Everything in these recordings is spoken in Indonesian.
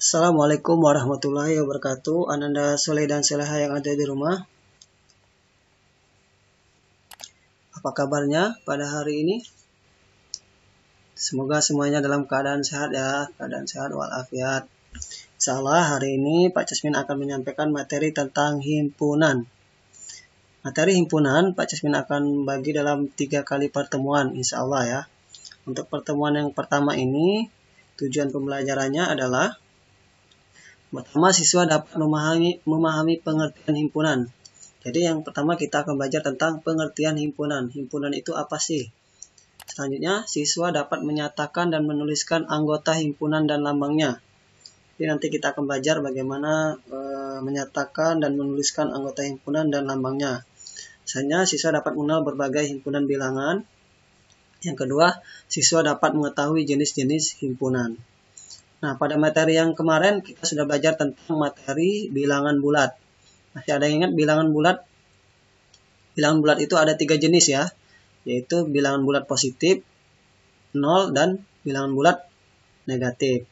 Assalamualaikum warahmatullahi wabarakatuh. Ananda Soleh dan Soleha yang ada di rumah. Apa kabarnya pada hari ini? Semoga semuanya dalam keadaan sehat ya, keadaan sehat walafiat. Insyaallah hari ini Pak Casmin akan menyampaikan materi tentang himpunan. Materi himpunan Pak Casmin akan bagi dalam 3 kali pertemuan insyaallah ya. Untuk pertemuan yang pertama ini, tujuan pembelajarannya adalah pertama, siswa dapat memahami pengertian himpunan. Jadi yang pertama kita akan belajar tentang pengertian himpunan. Himpunan itu apa sih? Selanjutnya, siswa dapat menyatakan dan menuliskan anggota himpunan dan lambangnya. Jadi nanti kita akan belajar bagaimana menyatakan dan menuliskan anggota himpunan dan lambangnya. Misalnya, siswa dapat mengenal berbagai himpunan bilangan. Yang kedua, siswa dapat mengetahui jenis-jenis himpunan. Nah, pada materi yang kemarin kita sudah belajar tentang materi bilangan bulat. Masih ada yang ingat bilangan bulat? Bilangan bulat itu ada 3 jenis ya, yaitu bilangan bulat positif, 0, dan bilangan bulat negatif.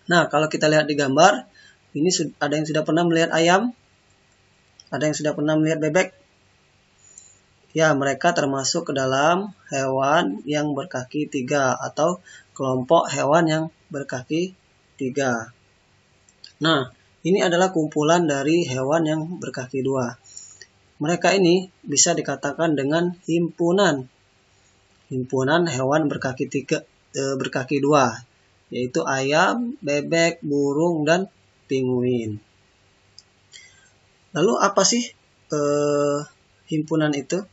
Nah, kalau kita lihat di gambar, ini ada yang sudah pernah melihat ayam? Ada yang sudah pernah melihat bebek? Ya, mereka termasuk ke dalam hewan yang berkaki 3 atau kelompok hewan yang berkaki 3. Nah, ini adalah kumpulan dari hewan yang berkaki 2. Mereka ini bisa dikatakan dengan himpunan. Himpunan hewan berkaki 2, yaitu ayam, bebek, burung, dan penguin. Lalu apa sih himpunan itu?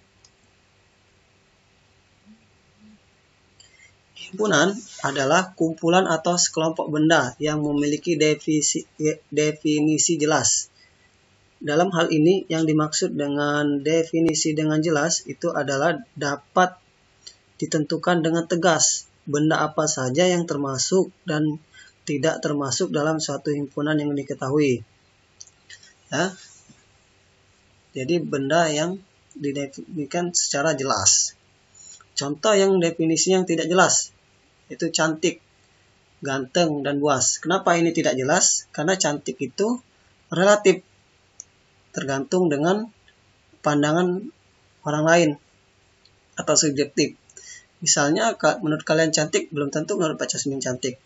Himpunan adalah kumpulan atau sekelompok benda yang memiliki definisi jelas. Dalam hal ini, yang dimaksud dengan definisi dengan jelas itu adalah dapat ditentukan dengan tegas benda apa saja yang termasuk dan tidak termasuk dalam suatu himpunan yang diketahui. Ya. Jadi benda yang didefinisikan secara jelas. Contoh yang definisinya yang tidak jelas itu cantik, ganteng, dan buas. Kenapa ini tidak jelas? Karena cantik itu relatif, tergantung dengan pandangan orang lain atau subjektif. Misalnya, menurut kalian cantik, belum tentu menurut Pak Casmin cantik.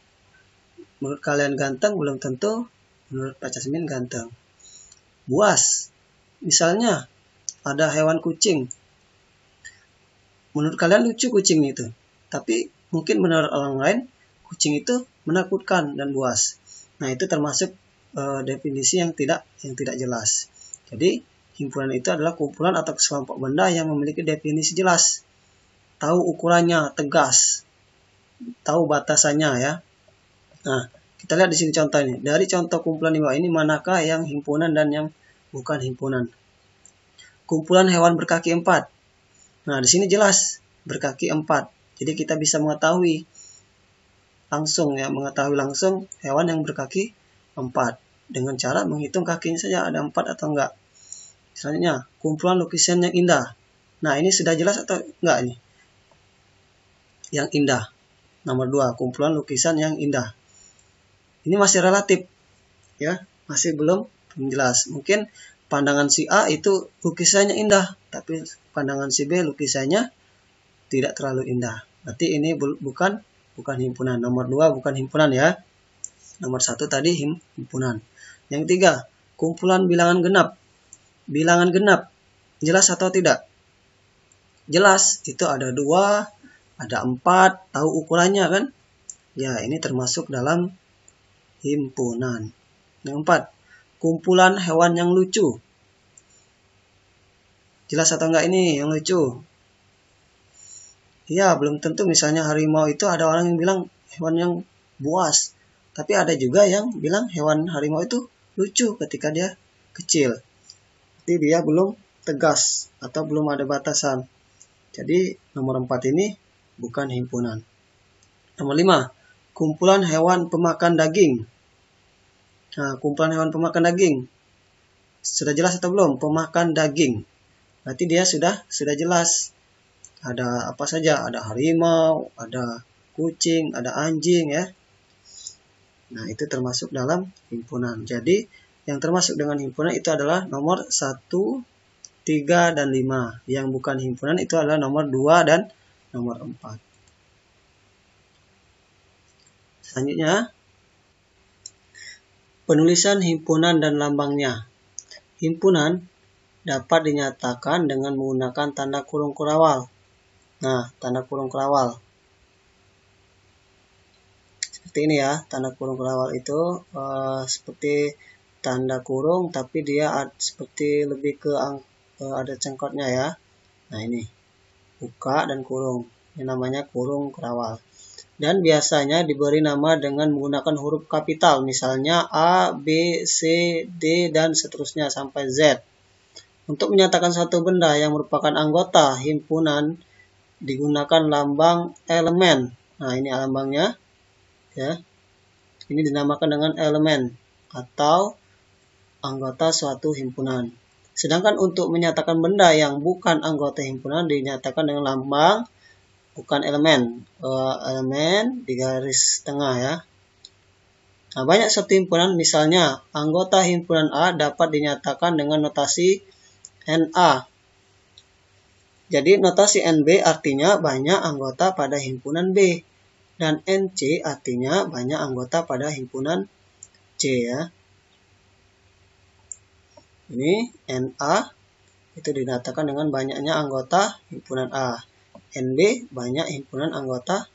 Menurut kalian ganteng, belum tentu menurut Pak Casmin ganteng. Buas, misalnya ada hewan kucing. Menurut kalian lucu kucing itu, tapi mungkin menurut orang lain kucing itu menakutkan dan buas. Nah, itu termasuk definisi yang tidak jelas. Jadi, himpunan itu adalah kumpulan atau sekelompok benda yang memiliki definisi jelas. Tahu ukurannya, tegas. Tahu batasannya ya. Nah, kita lihat di sini contohnya. Dari contoh kumpulan di bawah ini, manakah yang himpunan dan yang bukan himpunan? Kumpulan hewan berkaki 4. Nah, di sini jelas berkaki 4. Jadi kita bisa mengetahui langsung hewan yang berkaki 4 dengan cara menghitung kakinya saja ada 4 atau enggak. Selanjutnya, kumpulan lukisan yang indah. Nah, ini sudah jelas atau enggak ini? Yang indah. Nomor 2, kumpulan lukisan yang indah. Ini masih relatif ya, masih belum jelas. Mungkin pandangan si A itu lukisannya indah, tapi pandangan si B lukisannya tidak terlalu indah. Berarti ini bukan himpunan. Nomor 2 bukan himpunan ya. Nomor 1 tadi himpunan. Yang 3, kumpulan bilangan genap. Bilangan genap jelas atau tidak? Jelas, itu ada 2, ada 4, tahu ukurannya kan? Ya, ini termasuk dalam himpunan. Yang 4, kumpulan hewan yang lucu. Jelas atau enggak ini yang lucu? Ya, belum tentu. Misalnya harimau itu ada orang yang bilang hewan yang buas. Tapi ada juga yang bilang hewan harimau itu lucu ketika dia kecil. Jadi dia belum tegas atau belum ada batasan. Jadi nomor 4 ini bukan himpunan. Nomor 5, kumpulan hewan pemakan daging. Nah, kumpulan hewan pemakan daging. Sudah jelas atau belum? Pemakan daging. Berarti dia sudah jelas. Ada apa saja? Ada harimau, ada kucing, ada anjing ya. Nah, itu termasuk dalam himpunan. Jadi, yang termasuk dengan himpunan itu adalah nomor 1, 3, dan 5. Yang bukan himpunan itu adalah nomor 2 dan nomor 4. Selanjutnya, penulisan himpunan dan lambangnya. Himpunan dapat dinyatakan dengan menggunakan tanda kurung kurawal. Nah, tanda kurung kurawal. Seperti ini ya, tanda kurung kurawal itu seperti tanda kurung, tapi dia seperti lebih ke ada cengkotnya ya. Nah, ini buka dan kurung. Ini namanya kurung kurawal. Dan biasanya diberi nama dengan menggunakan huruf kapital, misalnya A, B, C, D, dan seterusnya sampai Z. Untuk menyatakan satu benda yang merupakan anggota himpunan digunakan lambang elemen. Nah, ini lambangnya ya. Ini dinamakan dengan elemen atau anggota suatu himpunan. Sedangkan untuk menyatakan benda yang bukan anggota himpunan dinyatakan dengan lambang bukan elemen. Elemen di garis tengah ya. Nah, banyak satu himpunan, misalnya anggota himpunan A dapat dinyatakan dengan notasi NA. Jadi notasi NB artinya banyak anggota pada himpunan B. Dan NC artinya banyak anggota pada himpunan C ya. Ini NA itu dinyatakan dengan banyaknya anggota himpunan A. NB banyak himpunan anggota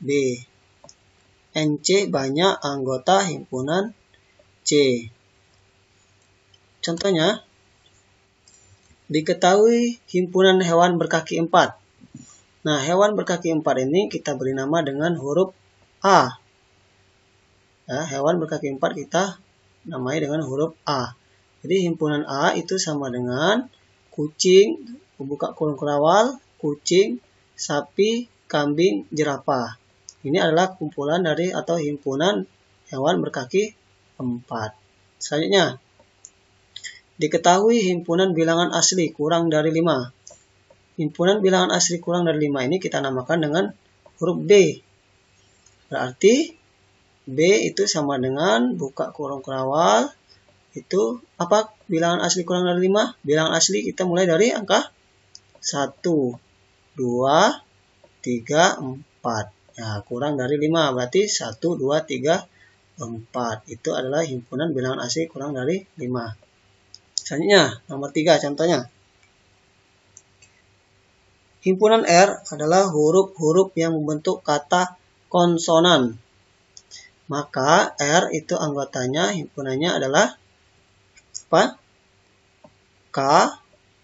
B. NC banyak anggota himpunan C. Contohnya, diketahui himpunan hewan berkaki 4. Nah, hewan berkaki 4 ini kita beri nama dengan huruf A. Ya, hewan berkaki 4 kita namai dengan huruf A. Jadi himpunan A itu sama dengan kucing, buka kurung kurawal, kucing, sapi, kambing, jerapah. Ini adalah kumpulan dari atau himpunan hewan berkaki 4. Selanjutnya, diketahui himpunan bilangan asli kurang dari 5. Himpunan bilangan asli kurang dari 5 ini kita namakan dengan huruf B. Berarti B itu sama dengan buka kurung kurawal. Itu apa? Bilangan asli kurang dari 5. Bilangan asli kita mulai dari angka 1, 2, 3, 4. Ya, kurang dari 5 berarti 1, 2, 3, 4. Itu adalah himpunan bilangan asli kurang dari 5. Selanjutnya, nomor 3 contohnya. Himpunan R adalah huruf-huruf yang membentuk kata konsonan. Maka R itu anggotanya, himpunannya adalah apa? K,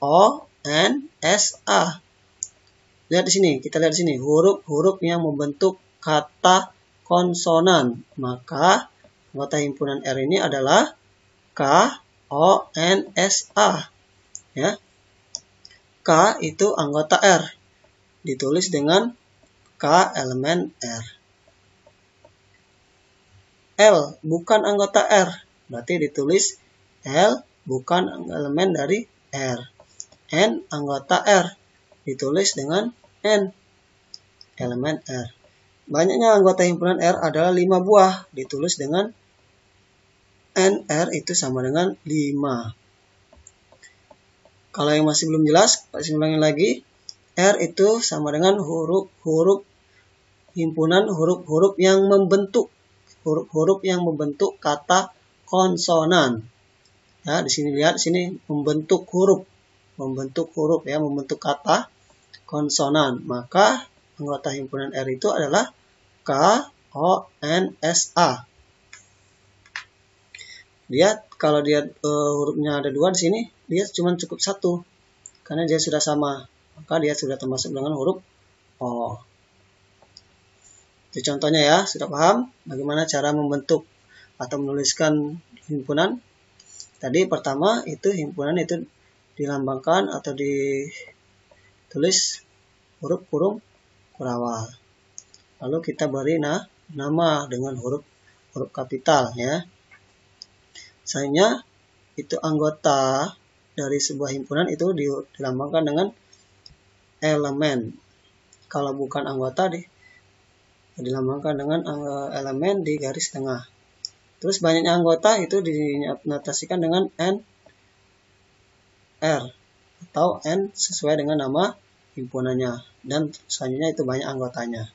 O, N, S, A. Lihat di sini, kita lihat di sini, huruf-huruf yang membentuk kata konsonan. Maka anggota himpunan R ini adalah K, O, N, S, A. Ya. K itu anggota R. Ditulis dengan K elemen R. L bukan anggota R. Berarti ditulis L bukan elemen dari R. N anggota R. Ditulis dengan N elemen R. Banyaknya anggota himpunan R adalah 5 buah. Ditulis dengan NR itu sama dengan 5. Kalau yang masih belum jelas, saya ulangin lagi. R itu sama dengan huruf-huruf himpunan huruf-huruf yang membentuk kata konsonan. Ya, di sini lihat, sini membentuk huruf ya, membentuk kata konsonan. Maka anggota himpunan R itu adalah K, O, N, S, A. Lihat, kalau dia hurufnya ada 2 di sini, dia cuma cukup 1 karena dia sudah sama, maka dia sudah termasuk dengan huruf O. Itu contohnya ya, sudah paham bagaimana cara membentuk atau menuliskan himpunan? Tadi pertama itu himpunan itu dilambangkan atau ditulis huruf kurung kurawal. Lalu kita beri nama dengan huruf kapital ya. Selanjutnya itu anggota dari sebuah himpunan itu dilambangkan dengan elemen. Kalau bukan anggota dilambangkan dengan elemen di garis tengah. Terus banyaknya anggota itu dinotasikan dengan NR atau N sesuai dengan nama himpunannya, dan selanjutnya itu banyak anggotanya.